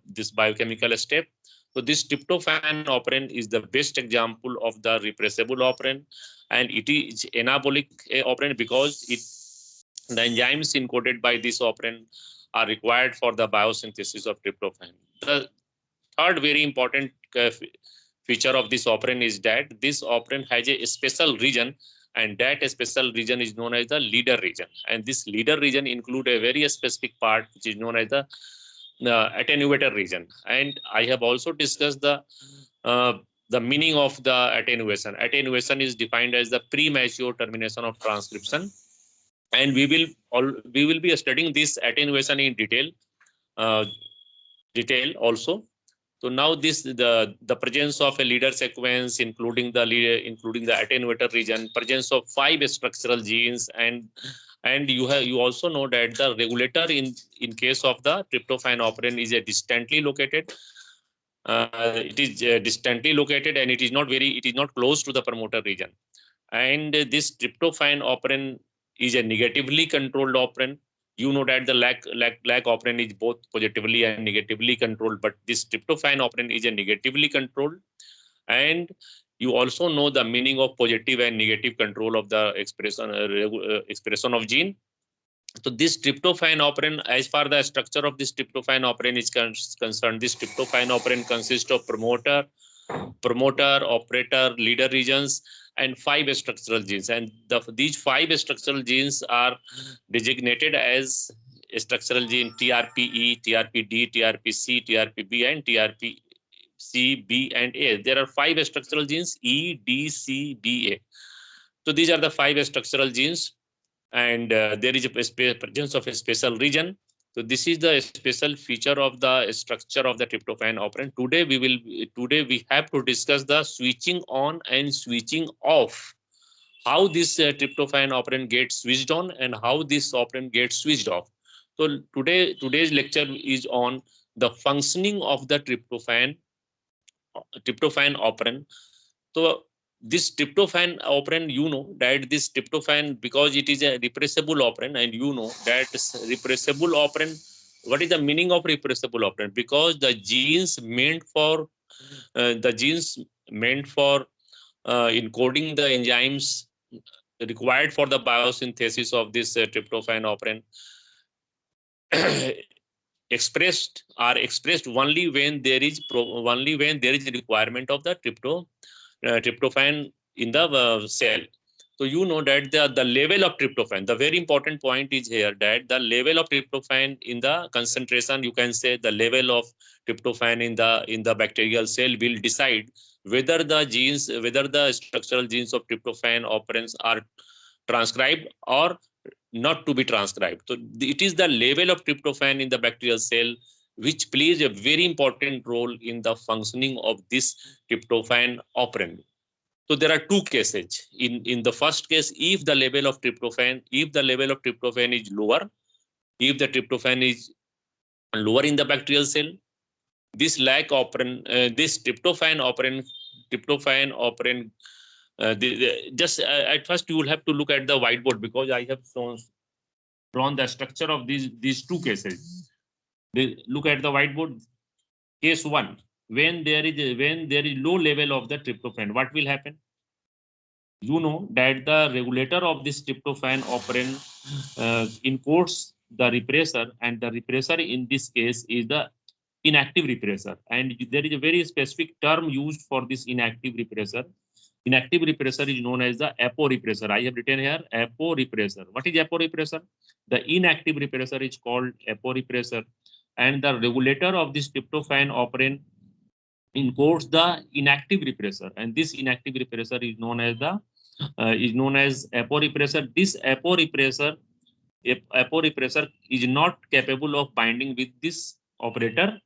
this biochemical step. So this tryptophan operon is the best example of the repressible operon, and it is anabolic operon because the enzymes encoded by this operon are required for the biosynthesis of tryptophan. The third very important feature of this operon is that this operon has a special region, and that special region is known as the leader region. And this leader region include a very specific part which is known as the attenuator region. And I have also discussed the meaning of the attenuation. Attenuation is defined as the premature termination of transcription, and we will be studying this attenuation in uh, detail also. So now this the presence of a leader sequence, including the attenuator region, presence of 5 structural genes, and you also know that the regulator in case of the tryptophan operon is a distantly located. It is distantly located, and it is not close to the promoter region. And this tryptophan operon is a negatively controlled operon. You know that the lac operon is both positively and negatively controlled, but this tryptophan operon is a negatively controlled. And you also know the meaning of positive and negative control of the expression of gene. So this tryptophan operon, as far the structure of this tryptophan operon is concerned, this tryptophan operon consists of promoter, operator, leader regions, and 5 structural genes. And these 5 structural genes are designated as structural gene TRPE, TRPD, TRPC, TRPB, and TRPC, B, and A. There are 5 structural genes, E, D, C, B, A. So these are the 5 structural genes, and there is a presence of a special region. So this is the special feature of the structure of the tryptophan operon. Today we have to discuss the switching on and switching off. How this tryptophan operon gets switched on and how this operon gets switched off. So today's lecture is on the functioning of the tryptophan operon. So this tryptophan operon, you know that this tryptophan, because it is a repressible operon, and you know that repressible operon, what is the meaning of repressible operon? Because the genes meant for encoding the enzymes required for the biosynthesis of this tryptophan operon are expressed only when there is a requirement of the tryptophan in the cell. So you know that the level of tryptophan, the very important point is here that the level of tryptophan in the concentration, you can say the level of tryptophan in the bacterial cell will decide whether the structural genes of tryptophan operons are transcribed or not to be transcribed. So it is the level of tryptophan in the bacterial cell which plays a very important role in the functioning of this tryptophan operon. So there are two cases. In the first case, if the level of tryptophan is lower, if the tryptophan is lower in the bacterial cell, this this tryptophan operon, just at first you will have to look at the whiteboard, because I have drawn the structure of these two cases. Look at the whiteboard. Case 1, when there is low level of the tryptophan, what will happen? You know that the regulator of this tryptophan operon encodes the repressor, and the repressor in this case is the inactive repressor. And there is a very specific term used for this inactive repressor. Inactive repressor is known as the aporepressor. I have written here aporepressor. What is aporepressor? The inactive repressor is called aporepressor, and the regulator of this tryptophan operon encodes the inactive repressor, and this inactive repressor is known as aporepressor. This aporepressor is not capable of binding with this operator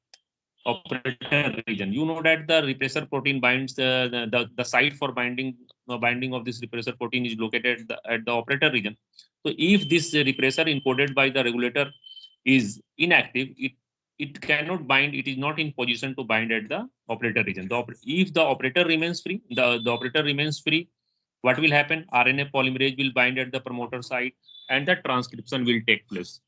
region. You know that the repressor protein binds the site for binding of this repressor protein is located at the operator region. So if this repressor encoded by the regulator is inactive, it cannot bind. It is not in position to bind at the operator region. If the operator remains free, what will happen? RNA polymerase will bind at the promoter site, and the transcription will take place.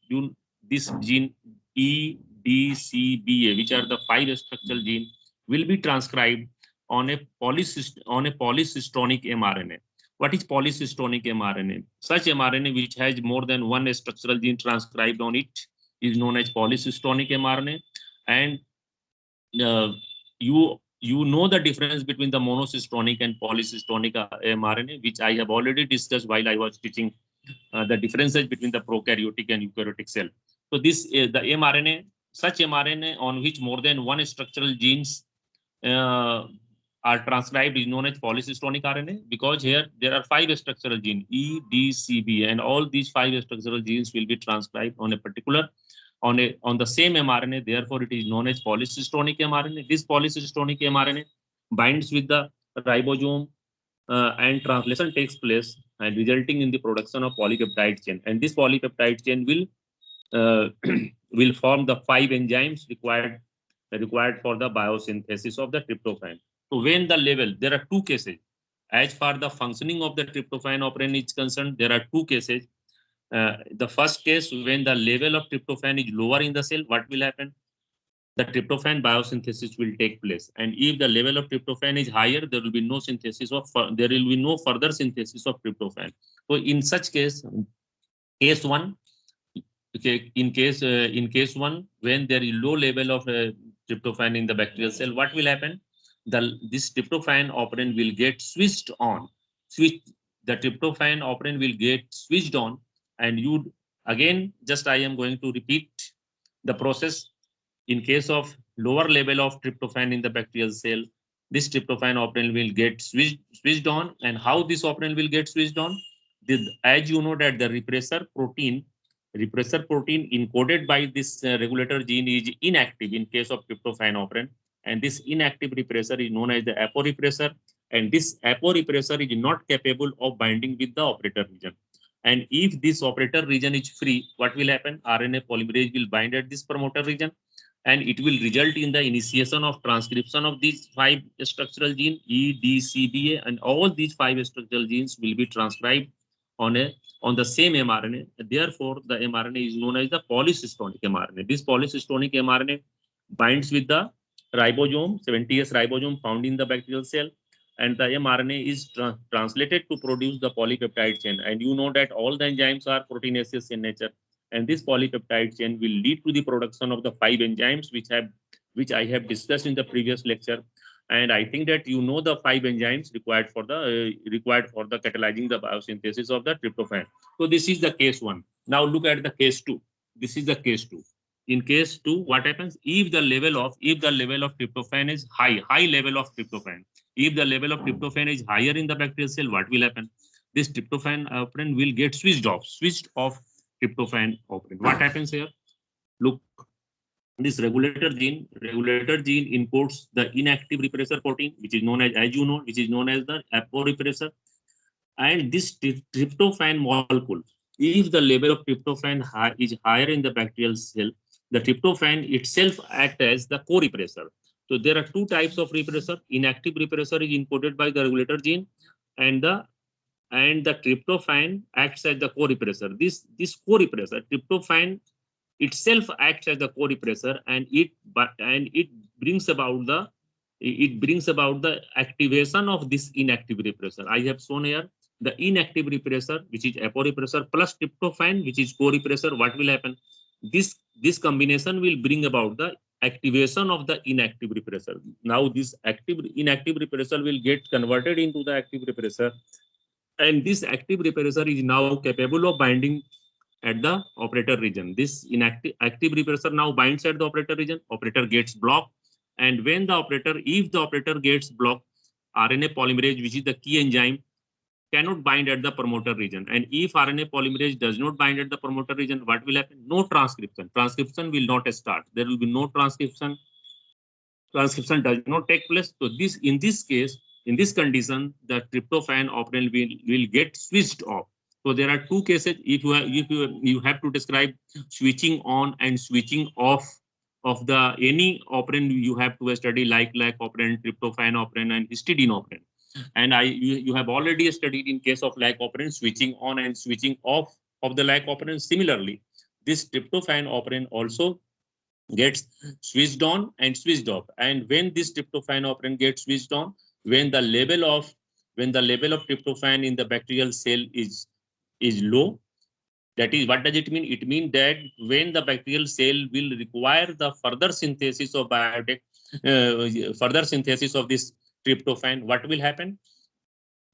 This gene E, DCBA, which are the 5 structural genes, will be transcribed on a polycystonic mRNA. What is polycystonic mRNA? Such mRNA which has more than one structural gene transcribed on it is known as polycystonic mRNA. And you know the difference between the monocystonic and polycystonic mRNA, which I have already discussed while I was teaching the differences between the prokaryotic and eukaryotic cell. So this the mRNA, such mRNA on which more than one structural genes are transcribed is known as polycystonic RNA, because here there are 5 structural genes E, D, C, B, and all these 5 structural genes will be transcribed on a particular on the same mRNA. Therefore, it is known as polycystonic mRNA. This polycystonic mRNA binds with the ribosome and translation takes place and resulting in the production of polypeptide chain. And this polypeptide chain will form the 5 enzymes required for the biosynthesis of the tryptophan. So when the level, there are 2 cases. As far the functioning of the tryptophan operon is concerned, there are 2 cases. The first case, when the level of tryptophan is lower in the cell, what will happen? The tryptophan biosynthesis will take place. And if the level of tryptophan is higher, there will be no further synthesis of tryptophan. So in such case 1, okay, in case 1, when there is low level of tryptophan in the bacterial cell, what will happen? This tryptophan operon will get switched on. The tryptophan operon will get switched on, and you again, just I am going to repeat the process. In case of lower level of tryptophan in the bacterial cell, this tryptophan operon will get switched on. And how this operon will get switched on? As you know that the repressor protein encoded by this regulator gene is inactive in case of tryptophan operon, and this inactive repressor is known as the aporepressor, and this aporepressor is not capable of binding with the operator region. And if this operator region is free, what will happen? RNA polymerase will bind at this promoter region, and it will result in the initiation of transcription of these 5 structural genes E, D, C, B, A, and all these 5 structural genes will be transcribed on the same mRNA. Therefore, the mRNA is known as the polycystonic mRNA. This polycystonic mRNA binds with the ribosome, 70S ribosome found in the bacterial cell, and the mRNA is translated to produce the polypeptide chain. And you know that all the enzymes are proteinaceous in nature, and this polypeptide chain will lead to the production of the 5 enzymes which I have discussed in the previous lecture. And I think that you know the 5 enzymes required for the catalyzing the biosynthesis of the tryptophan. So this is the case 1. Now look at the case 2. This is the case 2. In case 2, what happens? If the level of tryptophan is high level of tryptophan. If the level of tryptophan is higher in the bacterial cell, what will happen? This tryptophan operon will get switched off tryptophan operon. What happens here? Look, this regulator gene encodes the inactive repressor protein, which is known as you know, which is known as the aporepressor. And this tryptophan molecule, if the level of tryptophan is higher in the bacterial cell, the tryptophan itself acts as the co-repressor. So there are 2 types of repressor. Inactive repressor is encoded by the regulator gene, and the tryptophan acts as the co-repressor. This co-repressor, tryptophan itself acts as the co-repressor, and it brings about the activation of this inactive repressor. I have shown here the inactive repressor, which is aporepressor, plus tryptophan, which is co-repressor. What will happen? This combination will bring about the activation of the inactive repressor. Now this inactive repressor will get converted into the active repressor, and this active repressor is now capable of binding at the operator region. This active repressor now binds at the operator region. Operator gets blocked, and if the operator gets blocked, RNA polymerase, which is the key enzyme, cannot bind at the promoter region. And if RNA polymerase does not bind at the promoter region, what will happen? No transcription. Transcription will not start. There will be no transcription. Transcription does not take place. So in this case, in this condition, the tryptophan operon will get switched off. So there are 2 cases. If you have to describe switching on and switching off of the any operon, you have to study like operon, tryptophan operon, and histidine operon. And you have already studied in case of lac operon, switching on and switching off of the lac operon. Similarly, this tryptophan operon also gets switched on and switched off. And when this tryptophan operant gets switched on, when the level of tryptophan in the bacterial cell is low, that is, what does it mean? It means that when the bacterial cell will require the further synthesis of further synthesis of this tryptophan, what will happen?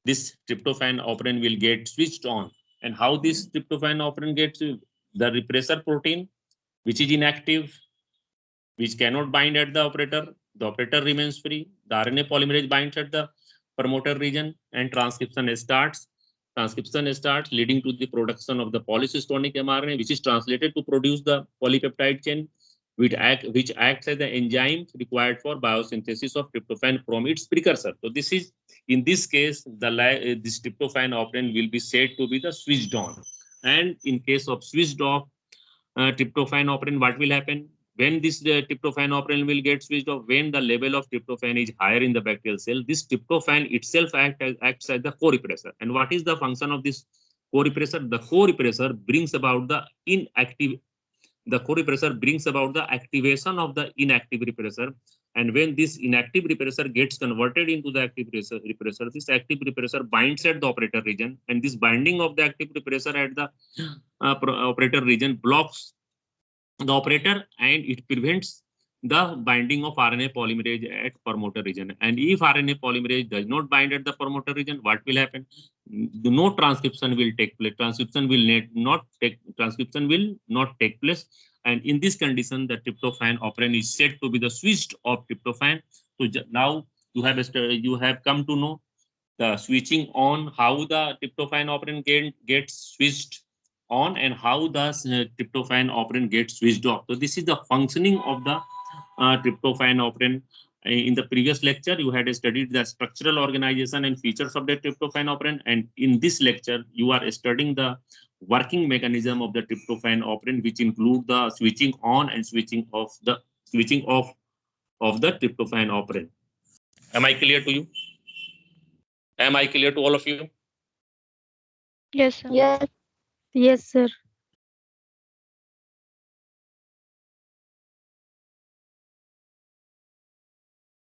This tryptophan operant will get switched on. And how this tryptophan operant gets? The repressor protein, which is inactive, which cannot bind at the operator remains free. The RNA polymerase binds at the promoter region and transcription starts. Transcription starts, leading to the production of the polycystonic mRNA, which is translated to produce the polypeptide chain, which acts as the enzyme required for biosynthesis of tryptophan from its precursor. So this is, in this case, this tryptophan operant will be said to be the switched on. And in case of switched off tryptophan operant, what will happen? When this tryptophan operant will get switched off, when the level of tryptophan is higher in the bacterial cell, this tryptophan itself acts as the co-repressor. And what is the function of this co-repressor? The co-repressor brings about the activation of the inactive repressor. And when this inactive repressor gets converted into the active repressor, this active repressor binds at the operator region, and this binding of the active repressor at the operator region blocks the operator, and it prevents the binding of RNA polymerase at promoter region. And if RNA polymerase does not bind at the promoter region, what will happen? No transcription will take place. Transcription will not take place. And in this condition, the tryptophan operant is said to be the switched off tryptophan. So now you have come to know the switching on, how the tryptophan operant gets switched on, and how the tryptophan operant gets switched off. So this is the functioning of the tryptophan operant. In the previous lecture, you had studied the structural organization and features of the tryptophan operant, and in this lecture, you are studying the working mechanism of the tryptophan operant, which include the switching on and switching off of the tryptophan operant. Am I clear to you? Am I clear to all of you? Yes, sir. Yes. Yes, sir.